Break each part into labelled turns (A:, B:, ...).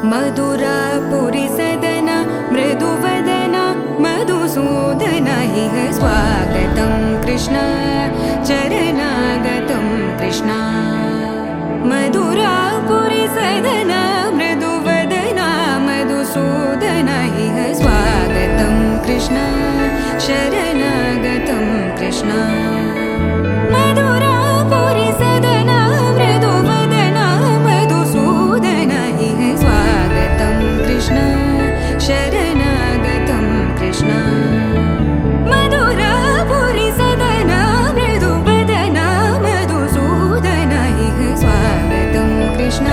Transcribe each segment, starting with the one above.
A: मधुरापुरी सदना मृदुवदना मधुसूदन इह स्वागतं कृष्ण चरणागतं कृष्ण मधुरापुरी सदना मृदुवदना मधुसूदन इह स्वागतं कृष्ण शरणागतं कृष्ण मधुरापुरी सदना मृदुवदना मधुसूदन इह स्वागतं कृष्ण शरणागतं कृष्ण मधुरापुरी सदना मृदुवदना मधुसूदन इह स्वागतं कृष्ण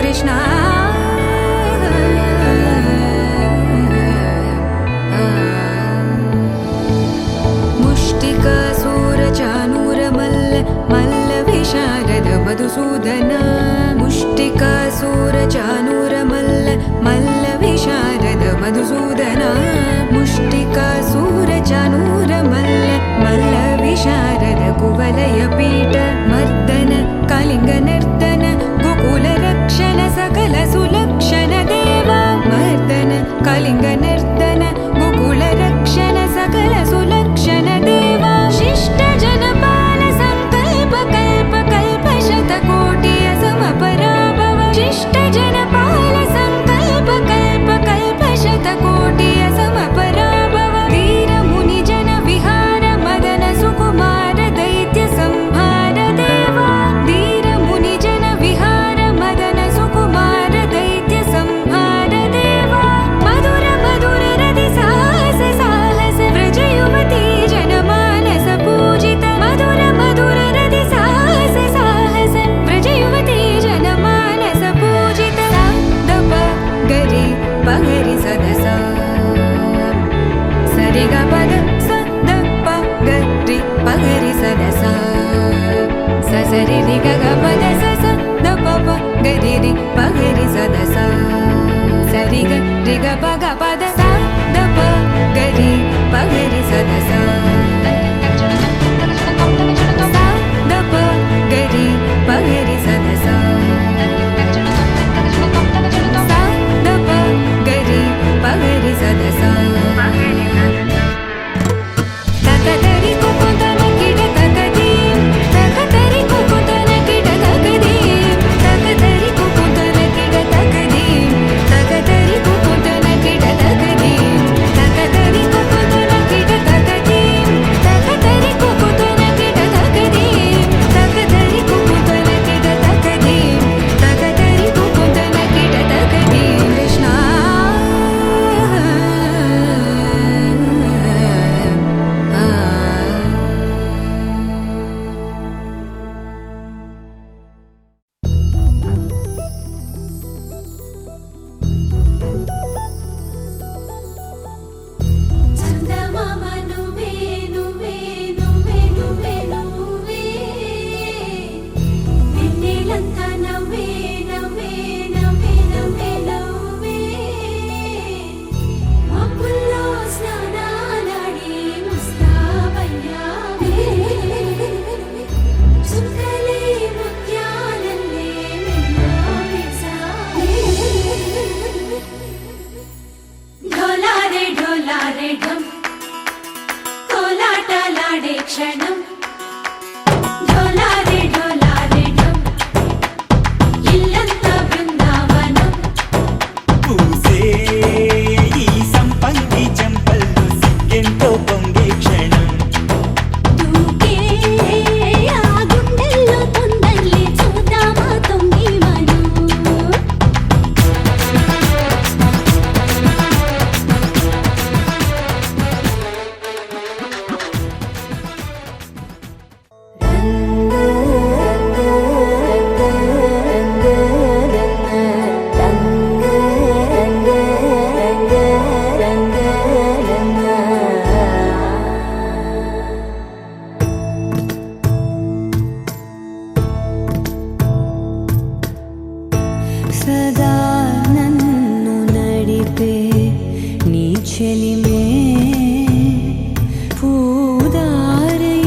A: कृष्ण मधुसूदन मुष्टिकासुरचाणूरमल्ल मल्लविशारद मधुसूदन मुष्टिकासुरचाणूरमल्ल मल्लविशारद कुवलयपीठ मर्दन कलिङ्गनर्दन गोकुलरक्षण सकल सुलक्षण देवा मर्दन कलिङ्गनर्दन गोकुलरक्षण सकल सुलक्षण देवा शिष्ट जनपाल संकल्प कल्प कल्प शतकोटि असमपराभव शिष्ट जनपाल संकल्प कल्प कल्प शतकोटि असमपराभव वीर मुनि जन विहार मदन सुकुमार दैत्य संहार देवा वीर मुनि जन विहार मदन सुकुमार दैत्य संहार देवा मधुर मधुर रति साहस साहस व्रज युवती जनमानस पूजित मधुर मधुर रति साहस साहस व्रज युवती जनमानस पूजित दप गरि पगरि सदस सरि ग पद स द प गरि पगरि सदस स सरि रि ग ग पद स स द प प गरि रि पगरि सदस सरि ग रि ग प ग पद स द प गरि पगरि सदस द प गरि पगरि सदस द प गरि पगरि सदस तकतरि कुकुतन किट तकदीं तकतरि कुकुतन किट तकदीं तकतरि कुकुतन किट तकदीं तकतरि कुकुतन किट तकदीं तकतरि कुकुतन किट तकदीं तकतरि कुकुतन किट तकदीं तकतरि कुकुतन किट तकदीं तकतरि कुकुतन किट तकदीं कृष्ण
B: చందమామ నువ్వే నువ్వే నువ్వే నువ్వే నువ్వే వెన్నెలంతా నవ్వే నవ్వే నవ్వే నవ్వే నవ్వే మబ్బుల్లో స్నానాలాడి ముస్తాబయ్యావే చుక్కలే ముత్యాలల్లే మెల్లావేశావే ढोलारे ढोलारे ढम कोलाटलाडे क्षणं ढोलारे ढोलारे ढम इल्लंता बृंदावनं
C: పూసే ఈ సంపంగి చెంపల్లో సిగ్గెంతో పొంగే క్షణం
B: దూకే ఆ గుండెల్లో తొందల్లి చూద్దామా తొంగి మనం
A: सदा नन्नु नडिपे नी चलिमे पूदारై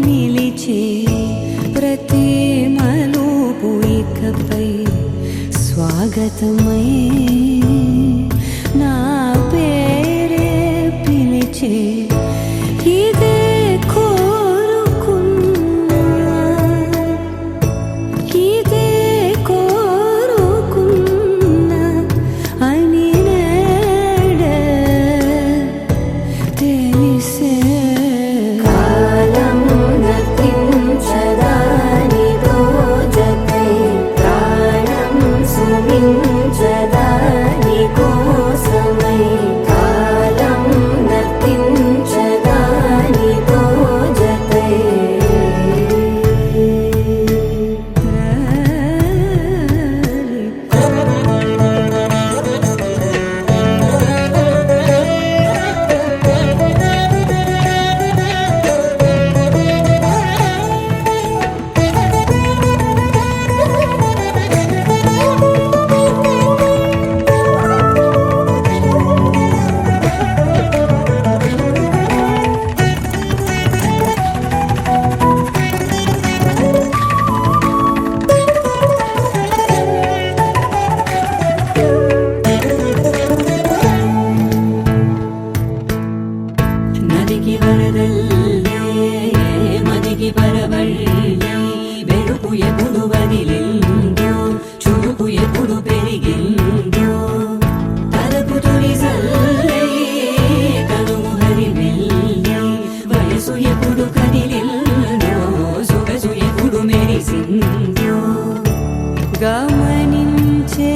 A: నిలిచే ప్రతి మలుపు ఇకపై స్వాగతమై నా పేరే పిలిచే ఇదే కోరుకున్నా ఇదే కోరుకున్నా అని నేడే తెలిసే కాలం నతించదాని దోజకై ప్రాణం సుమించదాని కోసమై కాలం నతించదాని దోజకై ನದಿಗೆ ವರದಲ್ಲೇ ಮದಿಗೆ ಬರವಳ್ಳಿ ಬೆಳಕು ಎప్పుడు వదిలిందో చురుకు ఎప్పుడు పెరిగిందో తలపు తొలిసల్లే కనుము హరిమెల్లి వయసు ఎప్పుడు కదిలిందో సొగసు ఎప్పుడు మెరిసిందో గమనించేలోగా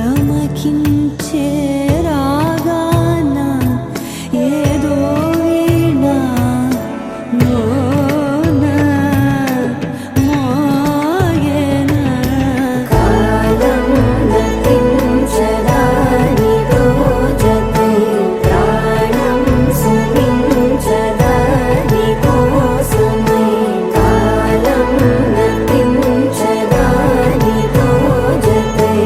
A: గమకించే రాగాన ఏదో వీణా మోగేనా కాలం నతించదాని దోజకై ప్రాణం సుమించదాని కోసమై కాలం నతించదాని దోజకై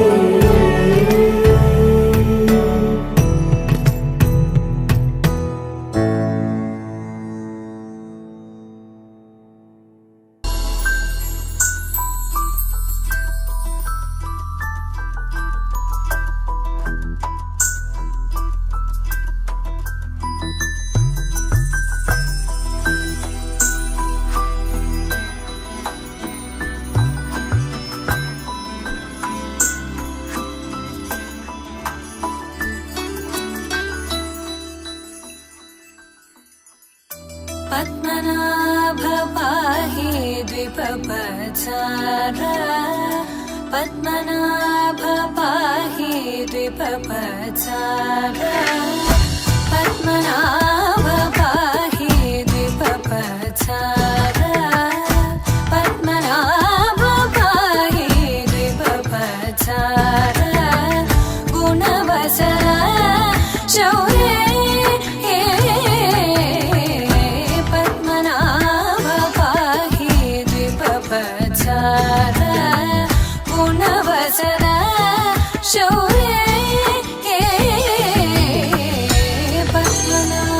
A: పద్మనాభ పాహి ద్విపపచార పద్మనాభ పాహి ద్విపపచార పద్మనాభ పాహి ద్విపపచార పద్మనాభ పాహి ద్విపపచార గుణవసర శౌర్య గుణవసర శౌర్య పద్మనాభ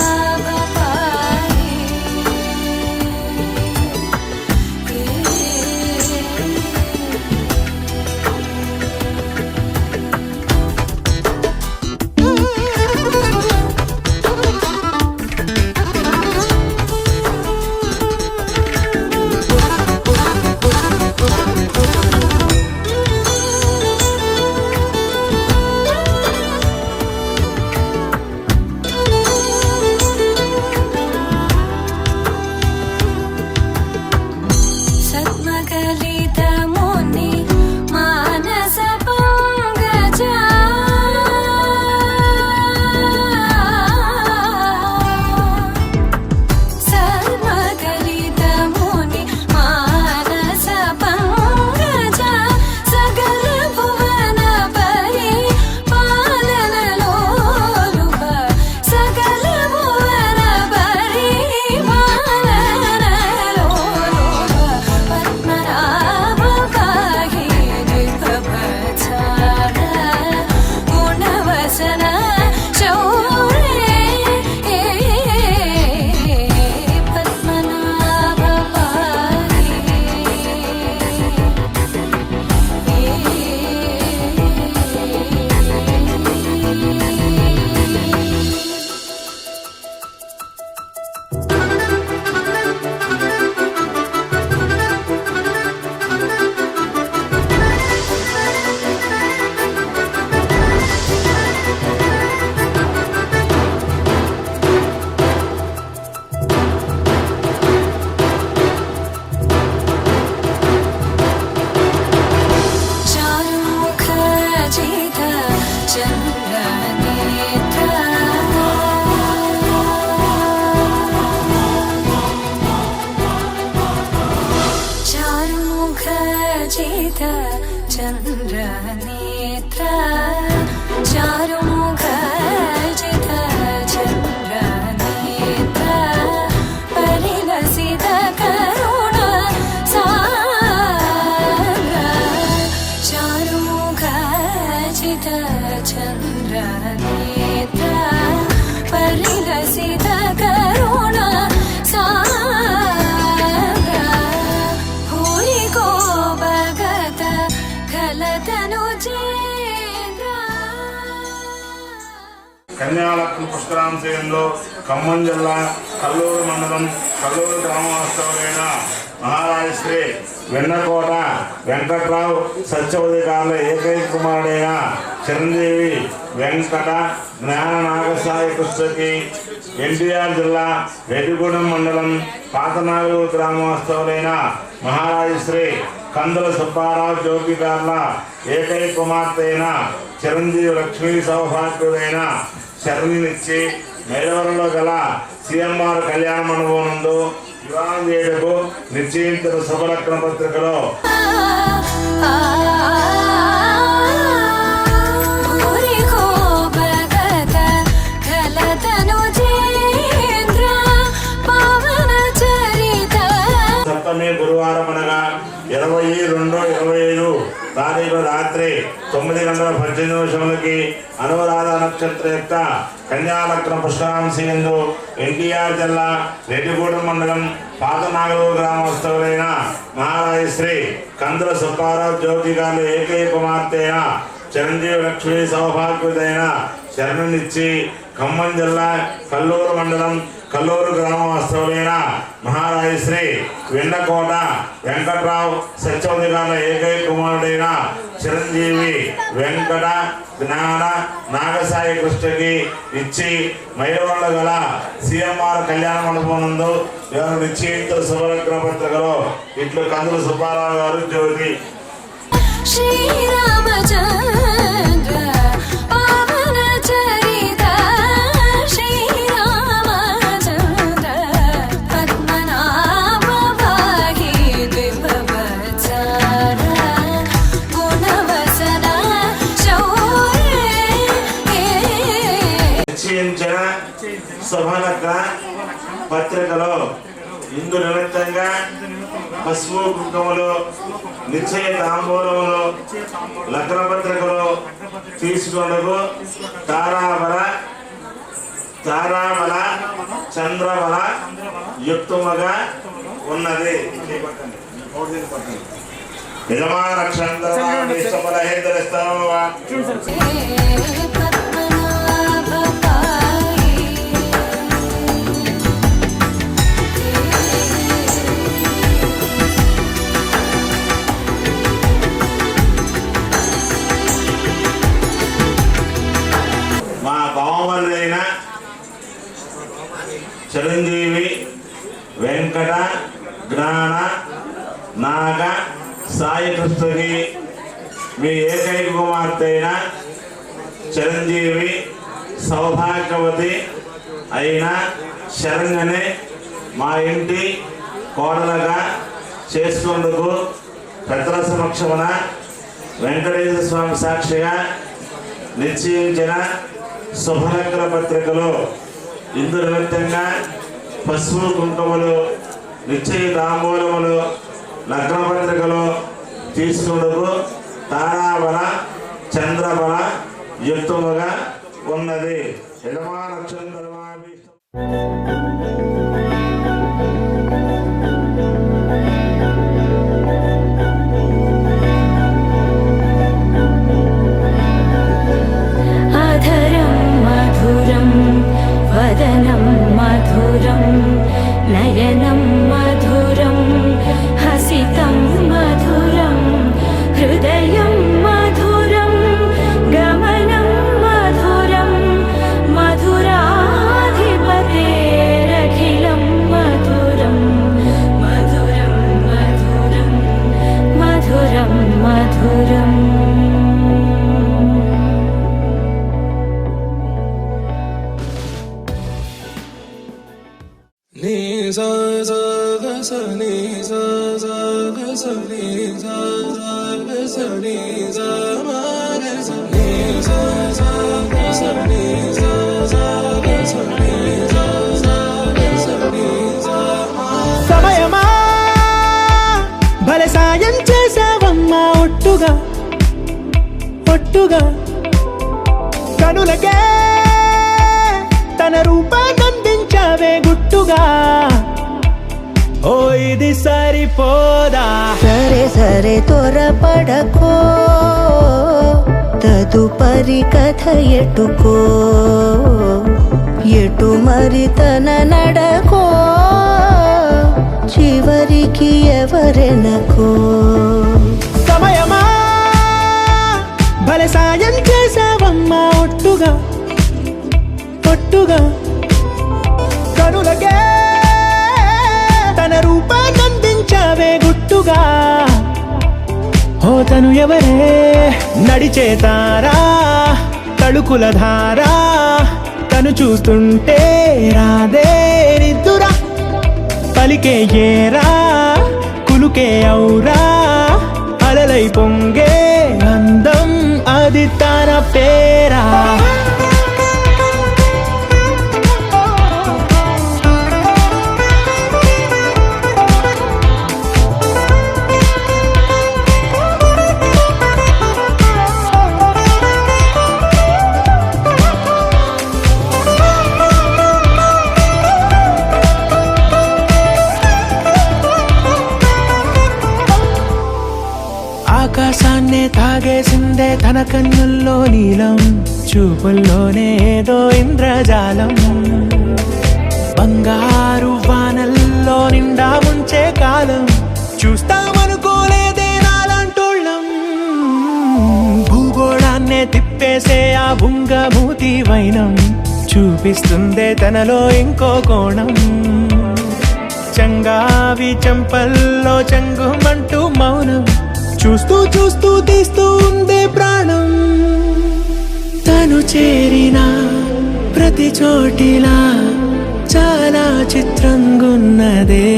A: चारुमुख जित चन्द्रनेत्र परिलसित करुण सागर चारुमुख जित चन्द्रनेत्र परिलसित करुण सागर भूरि को भगत खलतनु
D: కన్యాలక్ష్మి పుష్కరాంశయంలో ఖమ్మం జిల్లా కల్లూరు మండలం కల్లూరు గ్రామవాస్తవులైన మహారాజశ్రీ వెన్నకోట వెంకట్రావు సత్యవధికారుల ఏకైక కుమారుడైన చిరంజీవి వెంకట జ్ఞాన నాగసాయి కృష్ణకి ఎన్టీఆర్ జిల్లా రెడ్డిగూడెం మండలం పాతనాగూరు గ్రామవాస్తవులైన మహారాజశ్రీ కందుల సుబ్బారావు జోగిగార్ల ఏకైక కుమార్తె అయిన చిరంజీవి లక్ష్మీ సౌభాగ్యుడైన శరణినిచ్చి మైలవరంలో గల సిఎంఆర్ కళ్యాణ మండపం నందు వివాహం చేయటకు నిశ్చయించిన శుభలగ్న పత్రికలో సప్తమి గురువారం అనగా 20/2/25 తారీఖు రాత్రి 9:18 అనురాధ నక్షత్ర యొక్క కన్యాలగ్న పుష్కరాంశయందు ఎన్టీఆర్ జిల్లా రెడ్డిగూడెం మండలం పాతనాగూరు గ్రామస్తులైన మహారాజశ్రీ కందుల సుబ్బారావు జ్యోతి గారి ఏకైక కుమార్తె అయిన చిరంజీవి లక్ష్మీ సౌభాగ్యుడైన శరణిచ్చి ఖమ్మం జిల్లా కల్లూరు మండలం కల్లూరు గ్రామవాస్తవులైన మహారాజశ్రీ వెన్నకోట వెంకట్రావు సత్యవధికారుల ఏకైక కుమారుడైన చిరంజీవి వెంకట జ్ఞాన నాగసాయి కృష్ణకి ఇచ్చి మైలవరంలో గల సిఎంఆర్ కళ్యాణ మండపం నందు నిశ్చయించిన శుభలగ్న పత్రికలో ఇట్లు కందుల సుబ్బారావు గారు జ్యోతి
A: శ్రీరామచంద్ర పవన చరిత శ్రీరామచంద్ర పద్మనాభ వాహి దివ్యవత్సర గుణవసన శౌర్య
D: నిశ్చయించిన శుభలగ్న పత్రికలో ఇందు నిమిత్తంగా పసుపు కుంకుమలు నిశ్చయ తాంబూలములు లగ్న పత్రికలు తీసుకొనకు తారాబల చంద్రబల యుక్తముగా ఉన్నది. యజమాన నక్షత్ర హేతరిస్తాము మా బావమరుడైన చిరంజీవి వెంకట జ్ఞాన నాగ సాయి కృష్ణకి మీ ఏకైక కుమార్తె అయిన చిరంజీవి సౌభాగ్యవతి అయిన శరణ్యని మా ఇంటి కోడలుగా చేసుకుందుకు పెద్దల సమక్షమున వెంకటేశ్వర స్వామి సాక్షిగా నిశ్చయించిన శుభలగ్న పత్రికలు ఇందు నిమిత్తంగా పసుపు కుంకుమలు నిశ్చయ తాంబూలములు లగ్న పత్రికలు తీసుకుందుకు తారాబల చంద్రబల యుక్తముగా ఉన్నది. యజమాన
A: అధరం మధురం వదనం మధురం నయనం మధురం హసితం మధురం హృదయం మధురం గమనం మధురం మధురాధిపతేరఖిలం మధురం మధురం మధురం మధురం మధురం
E: ni sa sa ga sa ni sa sa ga sa ni sa sa ga sa ni sa ma ga sa ni sa sa
F: తన రూపాన్నందించావే గుట్టుగా. ఓ ఇది సరిపోదా?
G: సరే సరే త్వరపడకో, తదుపరి కథ ఎటుకో, ఎటు మరి తన నడకో, చివరికి ఎవరెనకో.
F: సమయమా భలే సాయం చేసావమ్మా ఒట్టుగా ఒట్టుగా. కనులకే తన రూపాన్నందించావే గుట్టుగా. ఓ తను ఎవరే? నడిచే తారా, తళుకుల ధారా, తను చూస్తుంటే రాదే నిద్దురా. పలికే ఏరా, కులుకే ఔరా, అలలై పొంగే అందం అది తన పేరా. ఆకాశాన్నే తాగేసిందే తన కన్నుల్లో నీలం, చూపుల్లోనే ఏదో ఇంద్రజాలం. బంగారు వానల్లో నిండా ముంచే కాలం, చూస్తామనుకోలేదే నాలాంటోళ్ళం. భూగోళాన్నే తిప్పేసే ఆ బుంగమూతి వైనం, చూపిస్తుందే తనలో ఇంకో కోణం. చంగావి చెంపల్లో చెంగుమంటూ మౌనం, చూస్తూ చూస్తూ తీస్తూ ఉందే ప్రాణం. తను చేరిన ప్రతి చోటిలా చాలా చిత్రంగున్నదే,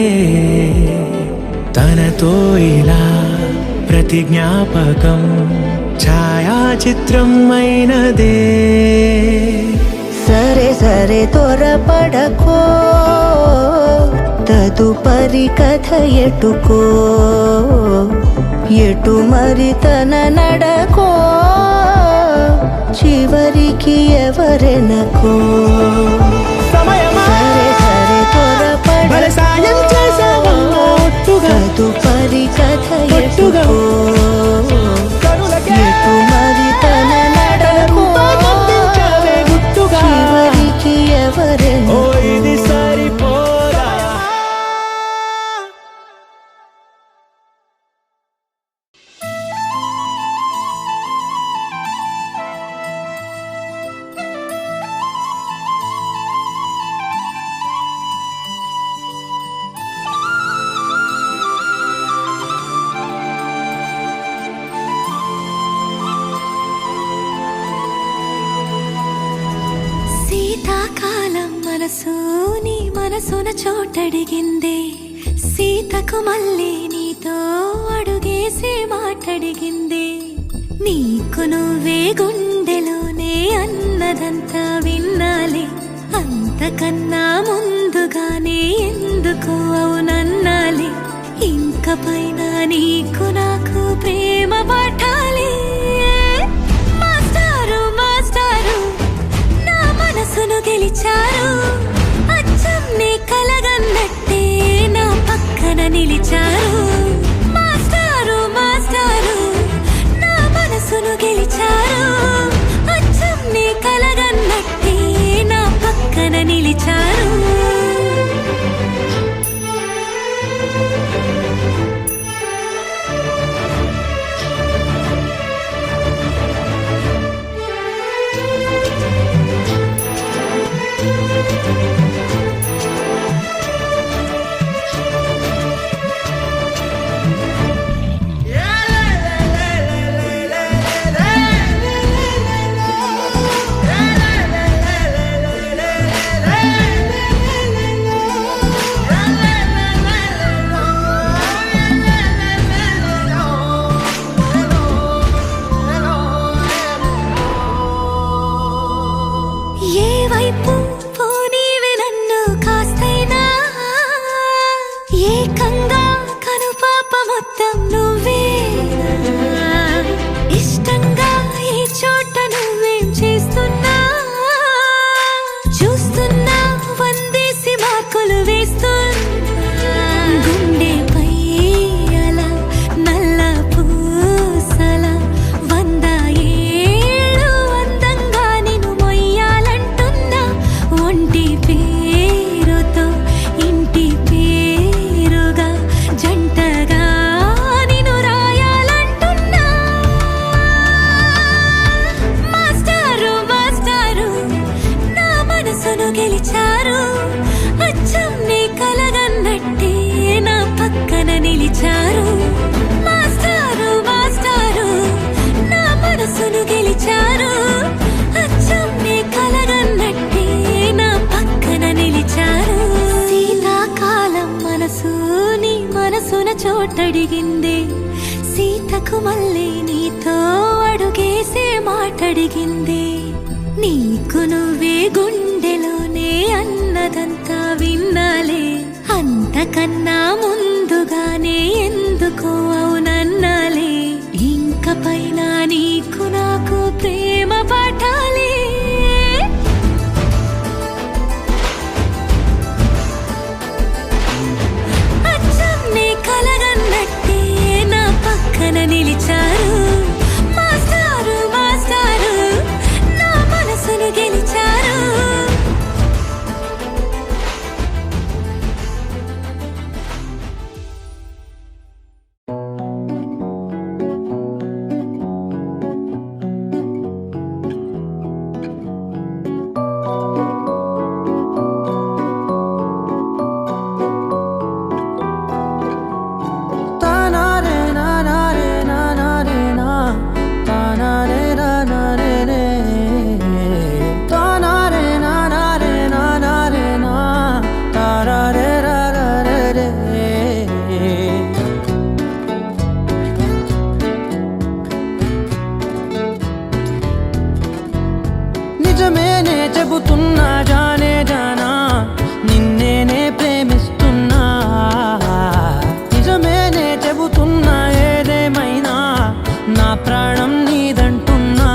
F: తనతో ఇలా ప్రతి జ్ఞాపకం ఛాయాచిత్రం అయినదే.
G: సరే సరే త్వరపడకో, తదుపరి కథ ఎటుకో, ఎటు మరి తన నడకో, చివరికి ఎవరెనకో.
F: సమయమా
G: సరే సరే
F: భలే సాయం చేసావమ్మా ఒట్టుగా
G: తదుపరి కథ
F: ఒట్టుగా.
G: ఎటుకో,
F: కనులకే
G: ఎటు మరి తన నడకో,
F: రూపాన్నందించావే గుట్టుగా.
G: చివరికి
F: ఓ
G: ఎవరెనకో.
F: ఇది సరిపోదా?
B: శీతాకాలం మనసు నీ మనసున చోటడిగిందే, సీతకు మళ్ళీ నీతో అడుగేసి మాటడిగిందే. నీకు నువ్వే గుండెలోనే అన్నదంతా విన్నాలే, అంతకన్నా ముందుగానే ఎందుకు అవునన్నాలే. ఇంక పైన నీకు నాకు ప్రేమ పాఠాలే. మాస్టారు మాస్టారు నా మనసును గెలిచారు, అచ్చం నీ కలగన్నట్టే నా పక్కన నిలిచారు. మాస్టారు మాస్టారు నా మనసును గెలిచారు, అచ్చం నీ కలగన్నట్టే నా పక్కన నిలిచారు. ఇష్టంగా ఈ చోట నువ్వేం చేస్తున్నా చూస్తున్నా మళ్ళీ నీతో అడుగేసే మాటడిగింది. నీకు నువ్వే గుండెలోనే అన్నదంతా విన్నాలే, అంతకన్నా ముందుగానే ఎందుకో అవునన్నాలే. ఇంక పైన నీకు నాకు ప్రేమ పాఠాలే. అచ్చం నీ కలగన్నట్టే నా పక్కన నిలిచారు. మాస్టారు మాస్టారు నా మనసును గెలిచారు.
F: నిజమేనే చెబుతున్నా జానే జానా, నిన్నేనే ప్రేమిస్తున్నా. నిజమేనే చెబుతున్నా ఏదేమైనా నా ప్రాణం నీదంటున్నా.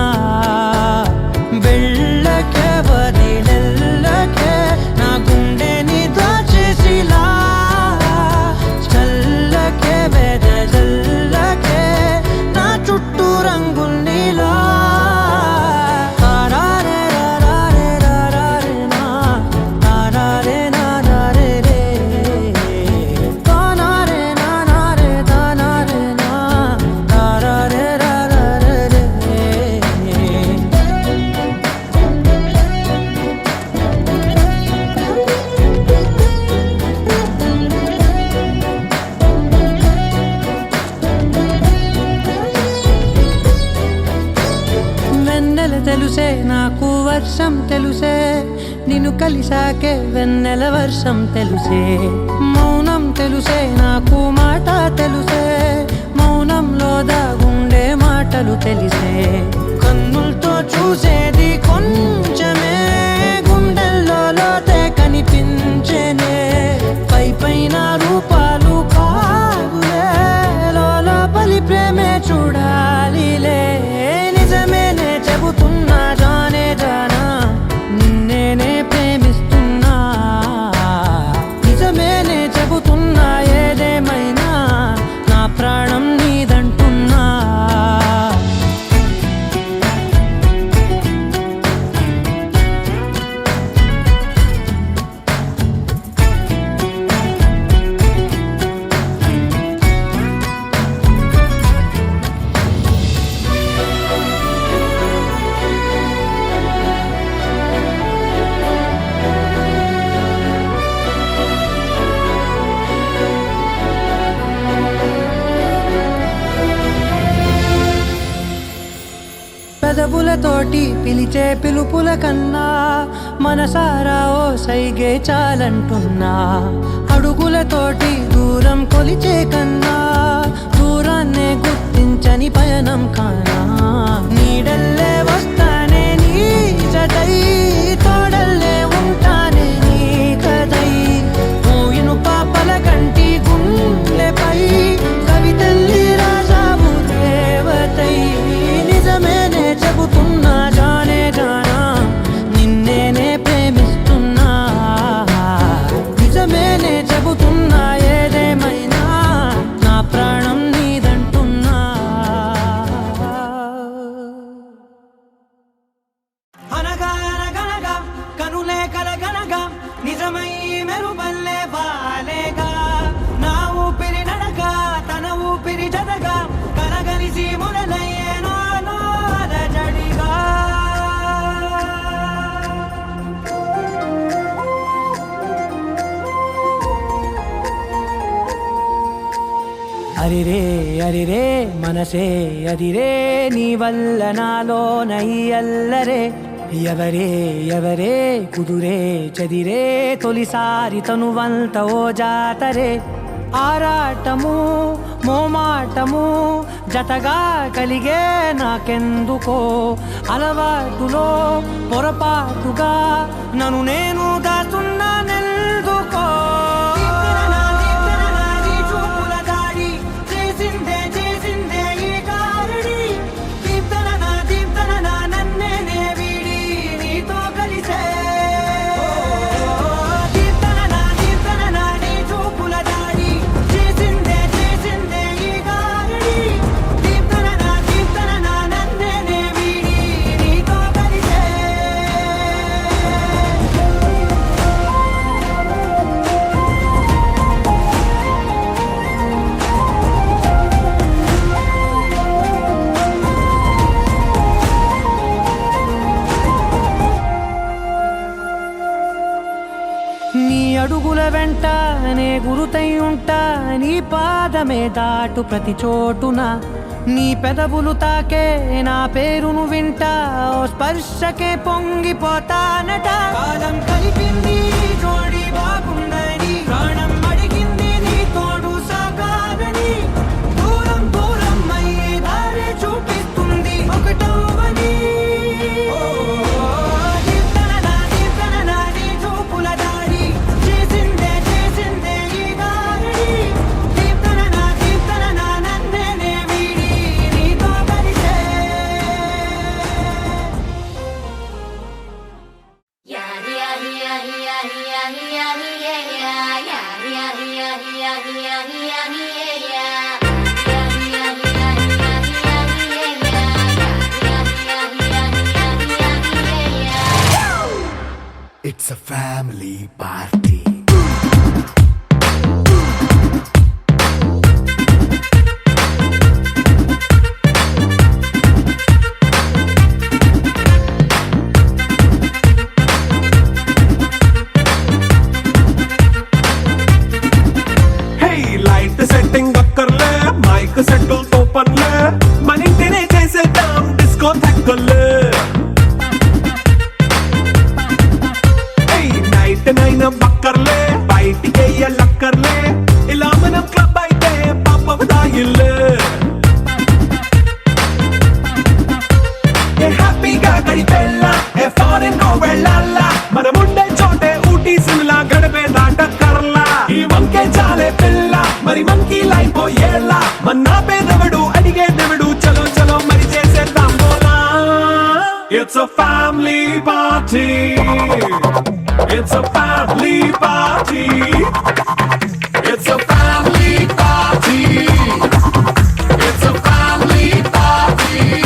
F: వెళ్ళకే వదిలెళ్ళకే నా గుండెని దాచేసిలా, చల్లకే వెదజల్లకే నా చుట్టూ రంగుల్నిలా. తెలుసే నాకు వర్షం తెలుసే, నిన్ను కలిసాకే వెన్నెల వర్షం తెలుసే. మౌనం తెలుసే నాకు మాట తెలుసే, మౌనంలో దాగుండే మాటలు తెలిసే. కన్నులతో చూసేది కొంచెమే, గుండెల్లో లోతే కనిపించేనే. పై పైన రూపాలు కాదులే, లోపలి ప్రేమే చూడాలిలే. నిజమేనే చెబుతున్నా జానే జానా, నిన్నేనే ప్రేమిస్తున్నా. నిజమేనే చెబుతున్నా ఏదేమైనా నా ప్రాణం నీదంటున్నా. పెదవులతోటి పిలిచే పిలుపుల కన్నా మనసారా ఓ సైగే చాలంటున్నా. అడుగులతోటి దూరం కొలిచే కన్నా దూరాన్నే గుర్తించని పయనం కానా. నీడల్లే వస్తానే నీ జతై, తోడల్లే ఉంటానే నీ కదై. మోయిను పాపల కంటి గుండెపై కవితల్లి రాజావు దేవతై. నిజమేనే చెబుతున్నా జానే జానా, నిన్నేనే ప్రేమిస్తున్నా. నిజమేనే చెబుతున్నా ఏదేమైనా నా ప్రాణం నీదంటున్నా. అనగా అనగనగా కనులే కలగనగా నిజమై మెరుపల్లే వాలేగా. నా ఊపిరి నడగా తన ఊపిరి జదగా కలగలిసి మొదలయ్యేనో జడిగా. అరిరే అరిరే మనసే అదిరే, నీ వల్ల నాలో నయ్యల్లరే. ఎవరే ఎవరే కుదురే చెదిరే, తొలిసారి తనువంత ఓ జాతరే. ఆరాటము మోమాటము జతగా కలిగే నాకెందుకో అలవాటులో పొరపాటుగా నన్ను నేను దాచున్నానెందుకో నీ అడుగుల వెంట నే గురుతై ఉంటా నీ పాదమే దాటు ప్రతి చోటున నీ పెదవులు తాకే నా పేరును వింటా ఓ స్పర్శకే పొంగిపోతానట కాలం కలిపింది జోడి బాగుందని ప్రాణం అడిగింది నీ తోడు సాగాలని దూరం దూరం అయ్యే దారి చూపిస్తుంది ఒకటవని
H: It's a family party.
E: Hey, light setting akkarle, mic settle to panle, manintine chesedam disco thakkale. నైనా బక్కర్లే బయటికి లక్కర్లే ఇలా మనం క్లబ్ అయితే పాపదాయిల్లే హ్యాపీగా గడిపెళ్ళ ఫారెన్ వెళ్ళాల మనముండే చోటే ఊటీ సిమ్లా గడిపే దాటక్కర్లా ఈ వంకే చాలే పిల్ల మరి మంకీ లైఫ్ ఏళ్ళ మన్నా పేదవడు అడిగే దేవుడు చలో చలో మరి చేసేద్దాం బోలా it's a family party. It's a family party. It's a family party. It's a family party.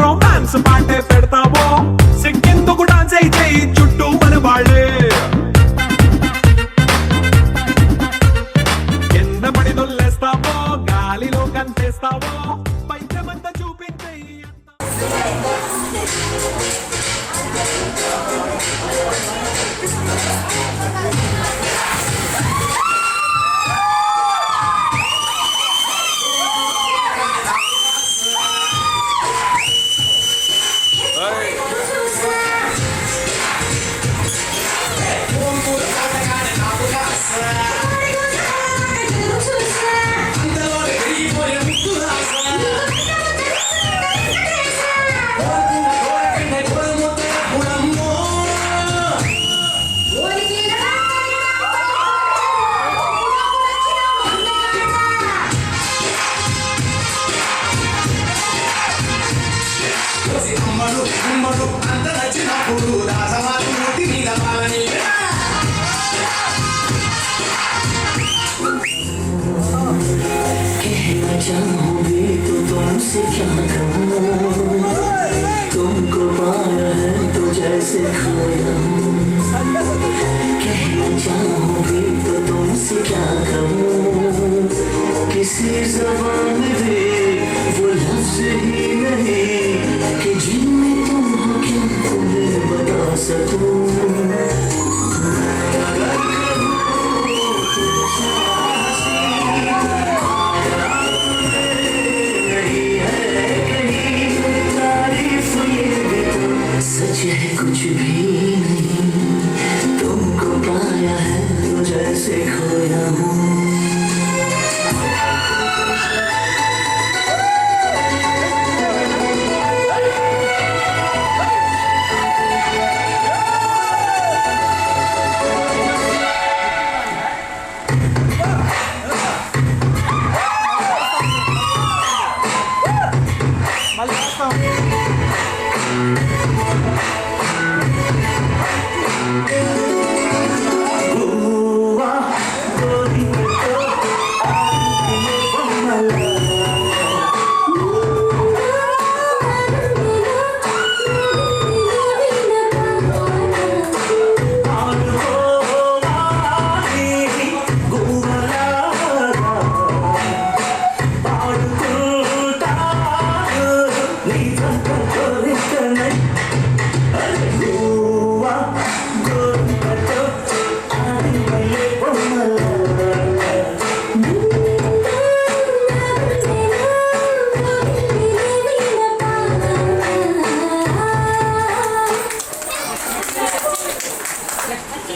E: Romance పాటే పెడతావో సిగ్గెందుకు డాన్స్ అయితే చుట్టూ మన వాళ్ళే కింద పడి దొల్లేస్తావో గాలిలో కంటేస్తావో పైకమంతా చూపించే
I: तुमको पाया है तो जैसे खोया कहना चाहूंगी तो तुमसे क्या कहूँ किसी ज़बान में